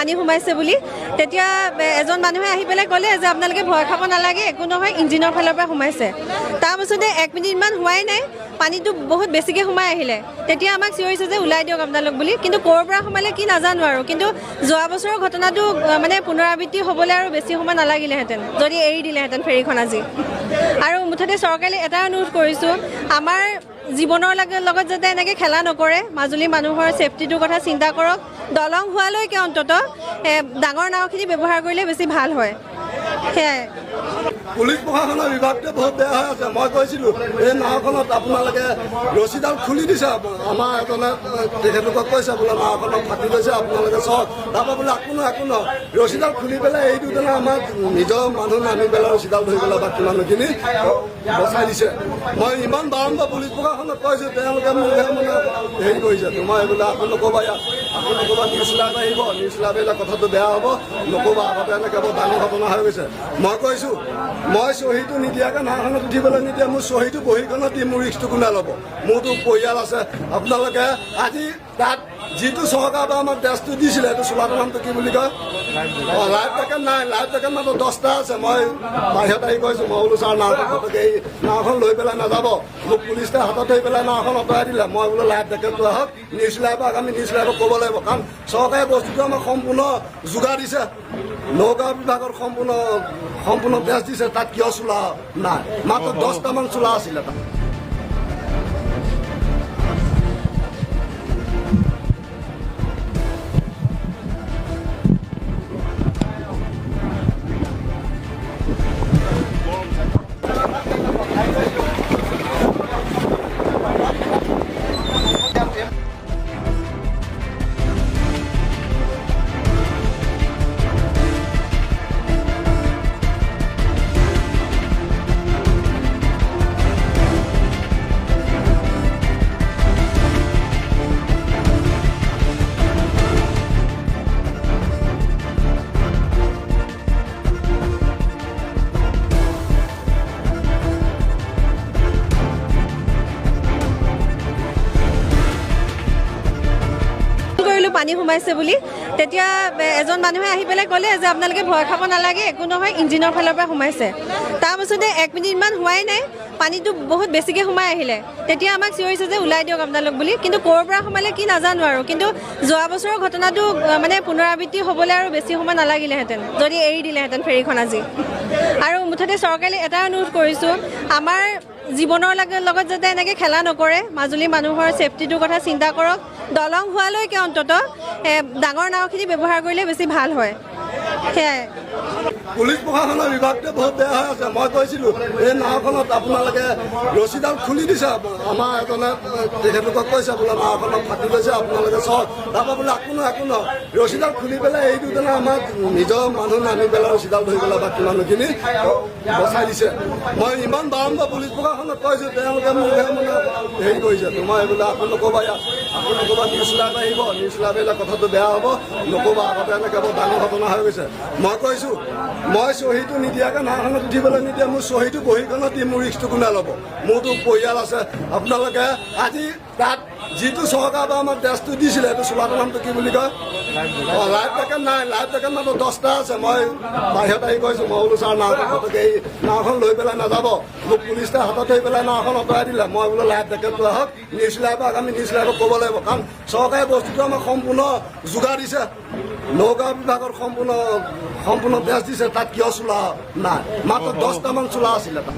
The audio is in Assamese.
পানী সোমাইছে বুলি তেতিয়া এজন মানুহে আহি পেলাই ক'লে যে আপোনালোকে ভয় খাব নালাগে, একো নহয়, ইঞ্জিনৰ ফালৰ পৰা সোমাইছে। তাৰপাছতে 1 মিনিটমান হোৱাই নাই, পানীটো বহুত বেছিকৈ সোমাই আহিলে। তেতিয়া আমাক চিঞৰিছে যে ওলাই দিয়ক আপোনালোক বুলি, কিন্তু ক'ৰ পৰা সোমালে কি নাজানো আৰু। কিন্তু যোৱা বছৰৰ ঘটনাটো মানে পুনৰাবৃত্তি হ'বলৈ আৰু বেছি সময় নালাগিলেহেঁতেন যদি এৰি দিলেহেঁতেন ফেৰীখন আজি। আৰু মুঠতে চৰকাৰে এটা অনুৰোধ কৰিছোঁ, আমাৰ জীৱনৰ লগত যাতে এনেকৈ খেলা নকৰে, মাজুলী মানুহৰ ছেফটিটোৰ কথা চিন্তা কৰক। দলং হোৱালৈকে অন্ততঃ ডাঙৰ নাওখিনি ব্যৱহাৰ কৰিলে বেছি ভাল হয়। সেয়াই। পুলিচ প্ৰশাসনৰ বিভাগটো বহুত বেয়া হৈ আছে। মই কৈছিলোঁ এই নাওখনত আপোনালোকে ৰছীডাল খুলি দিছে। আমাৰ এজনে তেখেতলোকক কৈছে বোলে নাওখনত ফাটি গৈছে, আপোনালোকে চাওক। তাৰপৰা বোলে একো নহয়, ৰছীডাল খুলি পেলাই এই দুজনে আমাৰ নিজৰ মানুহ নামি পেলাই ৰছীডাল ধৰি পেলাই বাকী মানুহখিনি বচাই দিছে। মই ইমান বাৰম্বাৰ পুলিচ প্ৰশাসনক কৈছোঁ, তেওঁলোকে মোক মানে হেৰি কৰিছে, তোমাৰ এইবিলাক আকৌ নক'বা, ইয়াত আকৌ নক'বা, নিউজ লাইভ আহিব, নিউজ লাইভ আহিলে কথাটো বেয়া হ'ব, নক'বা, আগতে এনেকৈ বৰ ডাঙৰ ঘটনা হৈ গৈছে। মই কৈছোঁ, মই চহীটো নিদিয়াকৈ নাওখনত উঠিবলৈ নিদিয়ে, মোৰ চহীটো বহীখনত দি মোৰ ৰিক্সটো কোনে ল'ব? মোৰতো পৰিয়াল আছে। আপোনালোকে আজি তাত যিটো চৰকাৰ বা আমাক ড্ৰেছটো দিছিলে, এইটো চোলাটোৰ নামটো কি বুলি কয়? লাইফ জেকেট নাই, লাইফ জেকেট মাত্ৰ 10টা আছে। মই বাহিৰত আহি কৈছোঁ, মই বোলো ছাৰ নাওখন এই নাওখন লৈ পেলাই নাযাব। মোক পুলিচে হাতত ধৰি পেলাই নাওখন আঁতৰাই দিলে। মই বোলো লাইফ জেকেটটো আহক, নিউজ লাইভক আমি নিউজ লাইভক ক'ব লাগিব, কাৰণ চৰকাৰে বস্তুটো আমাক সম্পূৰ্ণ যোগাৰ দিছে। নৌকা বিভাগৰ সম্পূৰ্ণ ড্ৰেছ দিছে, তাত কিয় চোলা নাই? মাত্ৰ 10টামান চোলা আছিলে তাত। পানী সোমাইছে বুলি তেতিয়া এজন মানুহে আহি পেলাই ক'লে যে আপোনালোকে ভয় খাব নালাগে, একো নহয়, ইঞ্জিনৰ ফালৰ পৰা সোমাইছে। তাৰপাছতে 1 মিনিটমান হোৱাই নাই, পানীটো বহুত বেছিকৈ সোমাই আহিলে। তেতিয়া আমাক চিঞৰিছে যে ওলাই দিয়ক আপোনালোক বুলি, কিন্তু ক'ৰ পৰা সোমালে কি নাজানো আৰু। কিন্তু যোৱা বছৰৰ ঘটনাটো মানে পুনৰাবৃত্তি হ'বলৈ আৰু বেছি সময় নালাগিলেহেঁতেন যদি এৰি দিলেহেঁতেন ফেৰীখন আজি। আৰু মুঠতে চৰকাৰে এটা অনুৰোধ কৰিছোঁ, আমাৰ জীৱনৰ লগত যাতে এনেকৈ খেলা নকৰে, মাজুলী মানুহৰ ছেফটিটোৰ কথা চিন্তা কৰক। দলং হোৱালৈকে অন্ততঃ ডাঙৰ নাওখিনি ব্যৱহাৰ কৰিলে বেছি ভাল হয়। সেয়াই। পুলিচ প্ৰশাসনৰ বিভাগটো বহুত বেয়া হৈ আছে। মই কৈছিলোঁ এই নাওখনত আপোনালোকে ৰছীডাল খুলি দিছে। আমাৰ এজনে তেখেতলোকক কৈছে বোলে নাওখনত ফাটি গৈছে, আপোনালোকে চাওক। তাৰপৰা বোলে একো নহয়, ৰছীডাল খুলি পেলাই এই দুজনে আমাৰ নিজৰ মানুহ নামি পেলাই ৰছীডাল ধৰি পেলাই বাকী মানুহখিনি বচাই দিছে। মই ইমান বাৰম্বাৰ পুলিচ প্ৰশাসনক কৈছোঁ, তেওঁলোকে মোক মানে হেৰি কৰিছে, তোমাৰ এইবিলাক আকৌ নক'বা, ইয়াত আকৌ নক'বা, নিউজ লাইভ আহিব, নিউজ লাইভ আহিলে কথাটো বেয়া হ'ব, নক'বা, আগতে এনেকৈ বৰ ডাঙৰ ঘটনা হৈ গৈছে। মই কৈছোঁ, মই চহীটো নিদিয়াকৈ নাওখনত উঠিবলৈ নিদিয়ে, মোৰ চহীটো বহীখনত দি মোৰ ৰিক্সটো কোনে ল'ব? মোৰতো পৰিয়াল আছে। আপোনালোকে আজি তাত যিটো চৰকাৰ বা আমাক ড্ৰেছটো দিছিলে, এইটো চোলাটোৰ নামটো কি বুলি কয়? লাইফ জেকেট নাই, লাইফ জেকেট মাত্ৰ 10টা আছে। মই বাহিৰত আহি কৈছোঁ, মই বোলো ছাৰ এই নাওখন লৈ পেলাই নাযাব। মোক পুলিচে হাতত ধৰি পেলাই নাওখন আঁতৰাই দিলে। মই বোলো লাইফ জেকেটটো আহক, নিউজ লাইভক আমি নিউজ লাইভক ক'ব লাগিব, কাৰণ চৰকাৰে বস্তুটো আমাক সম্পূৰ্ণ যোগাৰ দিছে। নৌকা বিভাগৰ সম্পূৰ্ণ ড্ৰেছ দিছে, তাত কিয় চোলা নাই? মাত্ৰ 10টামান চোলা আছিলে তাত।